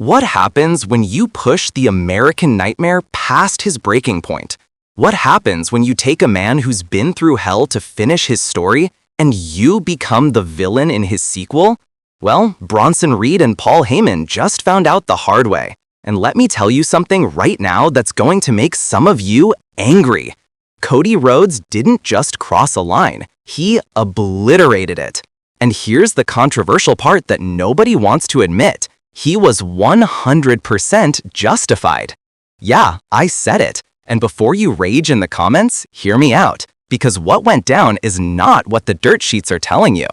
What happens when you push the American Nightmare past his breaking point? What happens when you take a man who's been through hell to finish his story and you become the villain in his sequel? Well, Bronson Reed and Paul Heyman just found out the hard way. And let me tell you something right now that's going to make some of you angry. Cody Rhodes didn't just cross a line, he obliterated it. And here's the controversial part that nobody wants to admit. He was 100% justified. Yeah, I said it. And before you rage in the comments, hear me out, because what went down is not what the dirt sheets are telling you.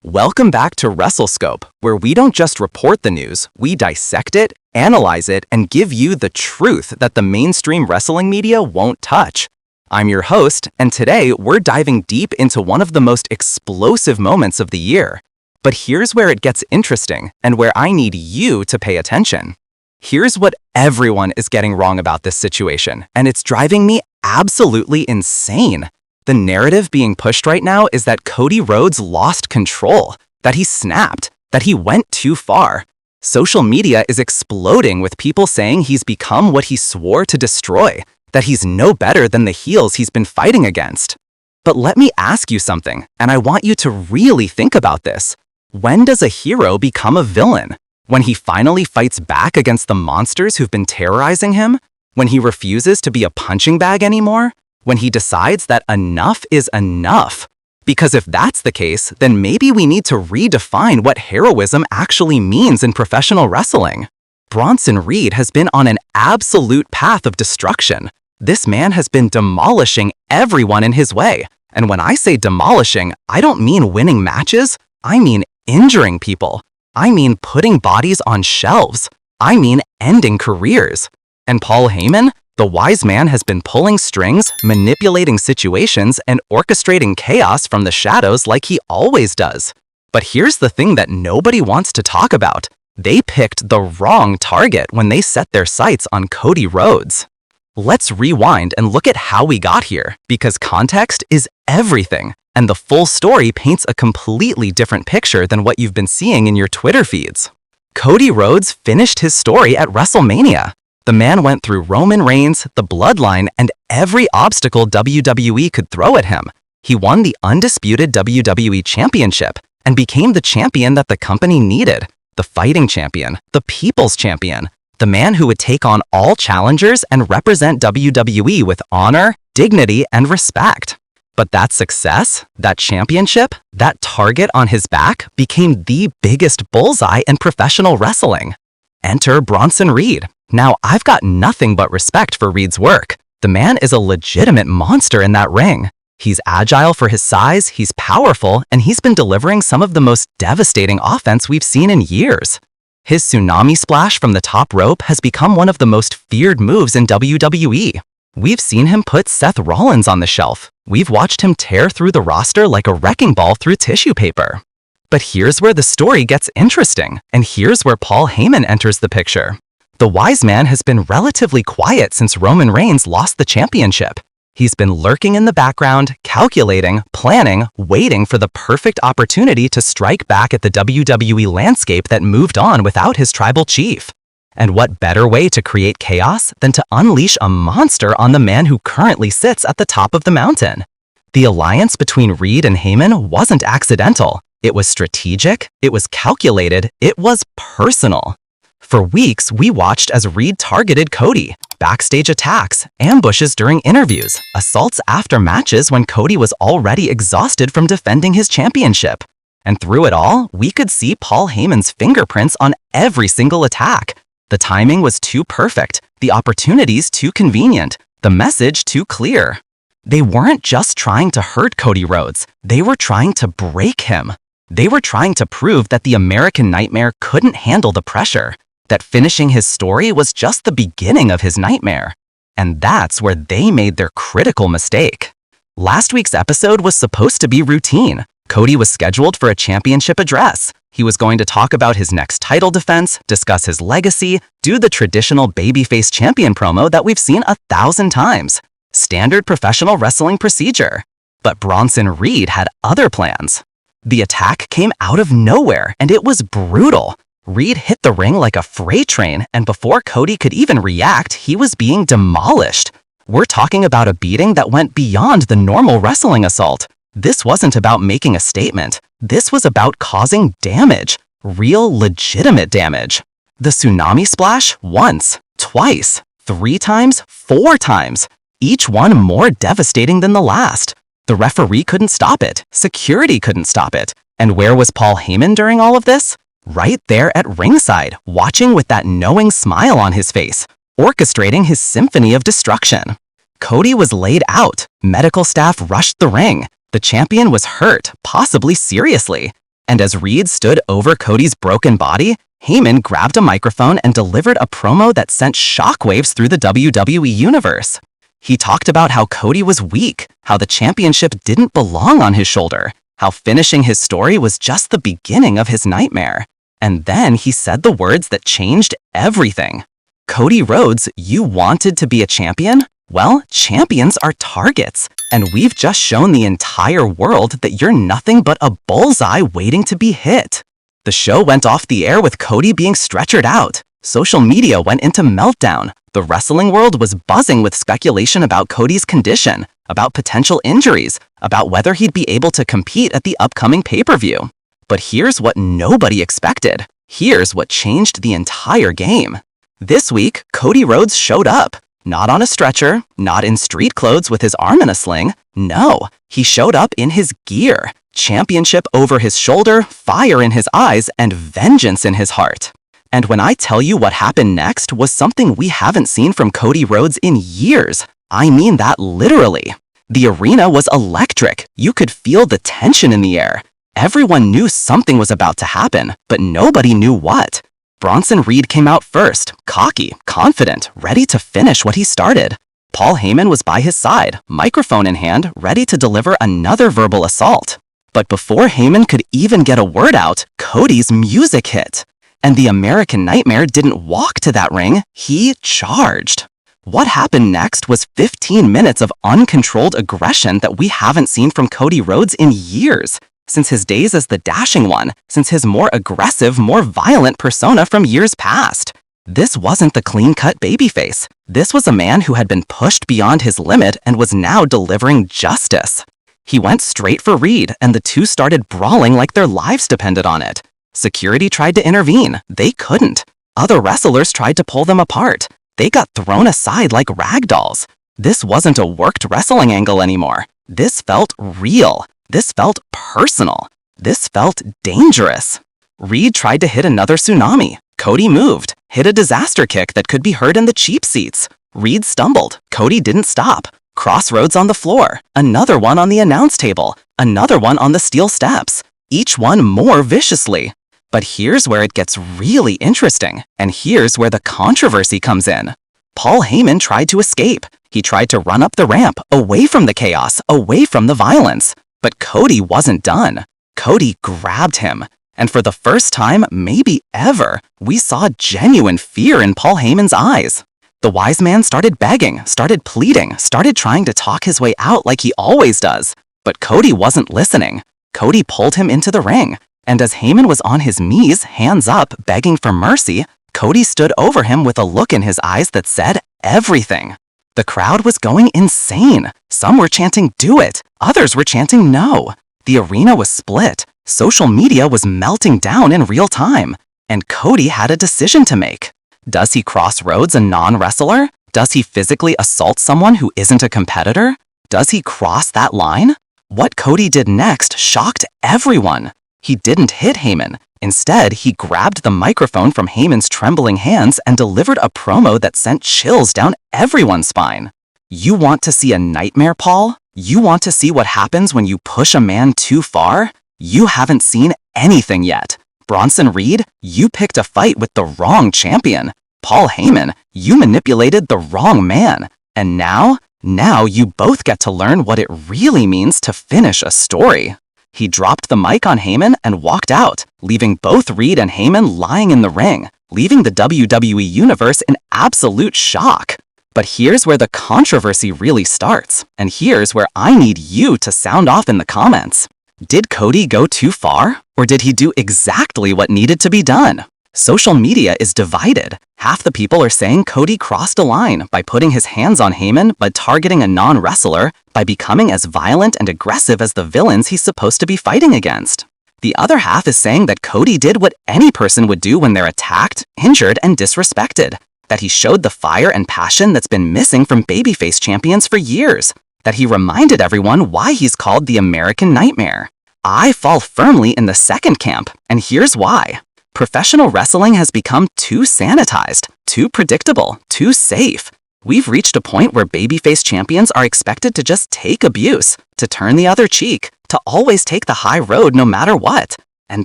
Welcome back to WrestleScope, where we don't just report the news, we dissect it, analyze it, and give you the truth that the mainstream wrestling media won't touch. I'm your host, and today we're diving deep into one of the most explosive moments of the year. But here's where it gets interesting, and where I need you to pay attention. Here's what everyone is getting wrong about this situation, and it's driving me absolutely insane. The narrative being pushed right now is that Cody Rhodes lost control, that he snapped, that he went too far. Social media is exploding with people saying he's become what he swore to destroy, that he's no better than the heels he's been fighting against. But let me ask you something, and I want you to really think about this. When does a hero become a villain? When he finally fights back against the monsters who've been terrorizing him? When he refuses to be a punching bag anymore? When he decides that enough is enough? Because if that's the case, then maybe we need to redefine what heroism actually means in professional wrestling. Bronson Reed has been on an absolute path of destruction. This man has been demolishing everyone in his way. And when I say demolishing, I don't mean winning matches. I mean injuring people. I mean putting bodies on shelves. I mean ending careers. And Paul Heyman, the wise man, has been pulling strings, manipulating situations, and orchestrating chaos from the shadows like he always does. But here's the thing that nobody wants to talk about. They picked the wrong target when they set their sights on Cody Rhodes. Let's rewind and look at how we got here, because context is everything. And the full story paints a completely different picture than what you've been seeing in your Twitter feeds. Cody Rhodes finished his story at WrestleMania. The man went through Roman Reigns, the Bloodline, and every obstacle WWE could throw at him. He won the undisputed WWE Championship and became the champion that the company needed, the fighting champion, the people's champion, the man who would take on all challengers and represent WWE with honor, dignity, and respect. But that success, that championship, that target on his back became the biggest bullseye in professional wrestling. Enter Bronson Reed. Now, I've got nothing but respect for Reed's work. The man is a legitimate monster in that ring. He's agile for his size, he's powerful, and he's been delivering some of the most devastating offense we've seen in years. His tsunami splash from the top rope has become one of the most feared moves in WWE. We've seen him put Seth Rollins on the shelf. We've watched him tear through the roster like a wrecking ball through tissue paper. But here's where the story gets interesting, and here's where Paul Heyman enters the picture. The wise man has been relatively quiet since Roman Reigns lost the championship. He's been lurking in the background, calculating, planning, waiting for the perfect opportunity to strike back at the WWE landscape that moved on without his tribal chief. And what better way to create chaos than to unleash a monster on the man who currently sits at the top of the mountain? The alliance between Reed and Heyman wasn't accidental. It was strategic, it was calculated, it was personal. For weeks, we watched as Reed targeted Cody. Backstage attacks, ambushes during interviews, assaults after matches when Cody was already exhausted from defending his championship. And through it all, we could see Paul Heyman's fingerprints on every single attack. The timing was too perfect, the opportunities too convenient, the message too clear. They weren't just trying to hurt Cody Rhodes, they were trying to break him. They were trying to prove that the American Nightmare couldn't handle the pressure, that finishing his story was just the beginning of his nightmare. And that's where they made their critical mistake. Last week's episode was supposed to be routine. Cody was scheduled for a championship address. He was going to talk about his next title defense, discuss his legacy, do the traditional babyface champion promo that we've seen 1,000 times. Standard professional wrestling procedure. But Bronson Reed had other plans. The attack came out of nowhere, and it was brutal. Reed hit the ring like a freight train, and before Cody could even react, he was being demolished. We're talking about a beating that went beyond the normal wrestling assault. This wasn't about making a statement. This was about causing damage. Real, legitimate damage. The tsunami splash once, twice, 3 times, 4 times. Each one more devastating than the last. The referee couldn't stop it. Security couldn't stop it. And where was Paul Heyman during all of this? Right there at ringside, watching with that knowing smile on his face, orchestrating his symphony of destruction. Cody was laid out. Medical staff rushed the ring. The champion was hurt, possibly seriously. And as Reed stood over Cody's broken body, Heyman grabbed a microphone and delivered a promo that sent shockwaves through the WWE universe. He talked about how Cody was weak, how the championship didn't belong on his shoulder, how finishing his story was just the beginning of his nightmare. And then he said the words that changed everything. Cody Rhodes, you wanted to be a champion? Well, champions are targets, and we've just shown the entire world that you're nothing but a bullseye waiting to be hit. The show went off the air with Cody being stretchered out. Social media went into meltdown. The wrestling world was buzzing with speculation about Cody's condition, about potential injuries, about whether he'd be able to compete at the upcoming pay-per-view. But here's what nobody expected. Here's what changed the entire game. This week, Cody Rhodes showed up. Not on a stretcher, not in street clothes with his arm in a sling. No, he showed up in his gear. Championship over his shoulder, fire in his eyes, and vengeance in his heart. And when I tell you what happened next was something we haven't seen from Cody Rhodes in years, I mean that literally. The arena was electric. You could feel the tension in the air. Everyone knew something was about to happen, but nobody knew what. Bronson Reed came out first, cocky, confident, ready to finish what he started. Paul Heyman was by his side, microphone in hand, ready to deliver another verbal assault. But before Heyman could even get a word out, Cody's music hit. And the American Nightmare didn't walk to that ring, he charged. What happened next was 15 minutes of uncontrolled aggression that we haven't seen from Cody Rhodes in years. Since his days as the dashing one, since his more aggressive, more violent persona from years past. This wasn't the clean-cut babyface. This was a man who had been pushed beyond his limit and was now delivering justice. He went straight for Reed, and the two started brawling like their lives depended on it. Security tried to intervene. They couldn't. Other wrestlers tried to pull them apart. They got thrown aside like rag dolls. This wasn't a worked wrestling angle anymore. This felt real. This felt personal. This felt dangerous. Reed tried to hit another tsunami. Cody moved, hit a disaster kick that could be heard in the cheap seats. Reed stumbled. Cody didn't stop. Crossroads on the floor. Another one on the announce table. Another one on the steel steps. Each one more viciously. But here's where it gets really interesting, and here's where the controversy comes in. Paul Heyman tried to escape. He tried to run up the ramp, away from the chaos, away from the violence. But Cody wasn't done. Cody grabbed him. And for the first time, maybe ever, we saw genuine fear in Paul Heyman's eyes. The wise man started begging, started pleading, started trying to talk his way out like he always does. But Cody wasn't listening. Cody pulled him into the ring. And as Heyman was on his knees, hands up, begging for mercy, Cody stood over him with a look in his eyes that said everything. The crowd was going insane. Some were chanting, "Do it." Others were chanting, "No." The arena was split. Social media was melting down in real time. And Cody had a decision to make. Does he cross Rhodes, a non-wrestler? Does he physically assault someone who isn't a competitor? Does he cross that line? What Cody did next shocked everyone. He didn't hit Heyman. Instead, he grabbed the microphone from Heyman's trembling hands and delivered a promo that sent chills down everyone's spine. You want to see a nightmare, Paul? You want to see what happens when you push a man too far? You haven't seen anything yet. Bronson Reed, you picked a fight with the wrong champion. Paul Heyman, you manipulated the wrong man. And now you both get to learn what it really means to finish a story. He dropped the mic on Heyman and walked out, leaving both Reed and Heyman lying in the ring, leaving the WWE Universe in absolute shock. But here's where the controversy really starts, and here's where I need you to sound off in the comments. Did Cody go too far, or did he do exactly what needed to be done? Social media is divided. Half the people are saying Cody crossed a line by putting his hands on Heyman but targeting a non-wrestler by becoming as violent and aggressive as the villains he's supposed to be fighting against. The other half is saying that Cody did what any person would do when they're attacked, injured, and disrespected. That he showed the fire and passion that's been missing from babyface champions for years. That he reminded everyone why he's called the American Nightmare. I fall firmly in the second camp, and here's why. Professional wrestling has become too sanitized, too predictable, too safe. We've reached a point where babyface champions are expected to just take abuse, to turn the other cheek, to always take the high road no matter what. And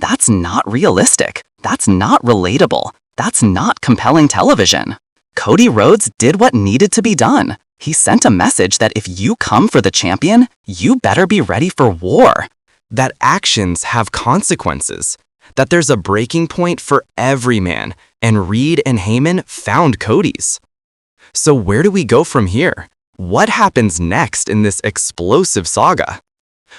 that's not realistic. That's not relatable. That's not compelling television. Cody Rhodes did what needed to be done. He sent a message that if you come for the champion, you better be ready for war. That actions have consequences. That there's a breaking point for every man, and Reed and Heyman found Cody's. So where do we go from here? What happens next in this explosive saga?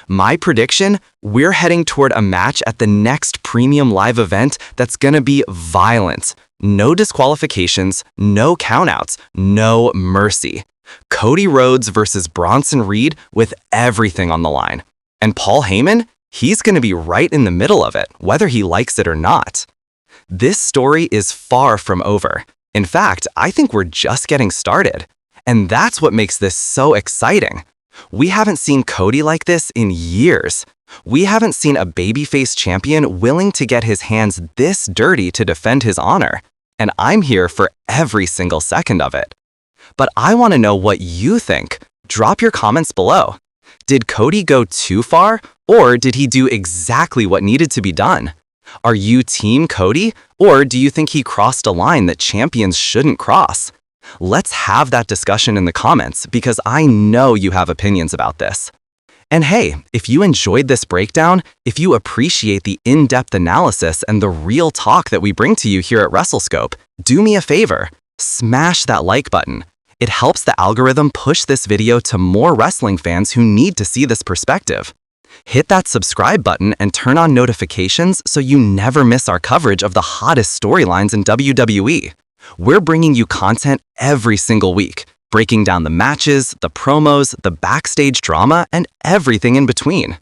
My prediction, we're heading toward a match at the next premium live event that's gonna be violent. No disqualifications, no countouts, no mercy. Cody Rhodes versus Bronson Reed with everything on the line. And Paul Heyman? He's going to be right in the middle of it, whether he likes it or not. This story is far from over. In fact, I think we're just getting started. And that's what makes this so exciting. We haven't seen Cody like this in years. We haven't seen a babyface champion willing to get his hands this dirty to defend his honor. And I'm here for every single second of it. But I want to know what you think. Drop your comments below. Did Cody go too far, or did he do exactly what needed to be done? Are you Team Cody, or do you think he crossed a line that champions shouldn't cross? Let's have that discussion in the comments because I know you have opinions about this. And hey, if you enjoyed this breakdown, if you appreciate the in-depth analysis and the real talk that we bring to you here at WrestleScope, do me a favor, smash that like button. It helps the algorithm push this video to more wrestling fans who need to see this perspective. Hit that subscribe button and turn on notifications so you never miss our coverage of the hottest storylines in WWE. We're bringing you content every single week, breaking down the matches, the promos, the backstage drama, and everything in between.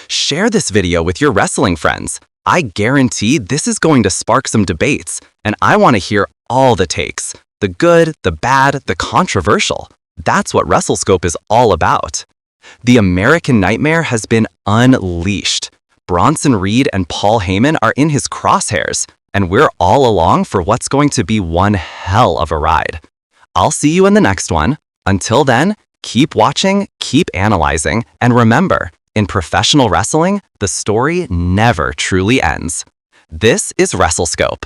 Share this video with your wrestling friends. I guarantee this is going to spark some debates, and I want to hear all the takes. The good, the bad, the controversial. That's what WrestleScope is all about. The American Nightmare has been unleashed. Bronson Reed and Paul Heyman are in his crosshairs, and we're all along for what's going to be one hell of a ride. I'll see you in the next one. Until then, keep watching, keep analyzing, and remember, in professional wrestling, the story never truly ends. This is WrestleScope.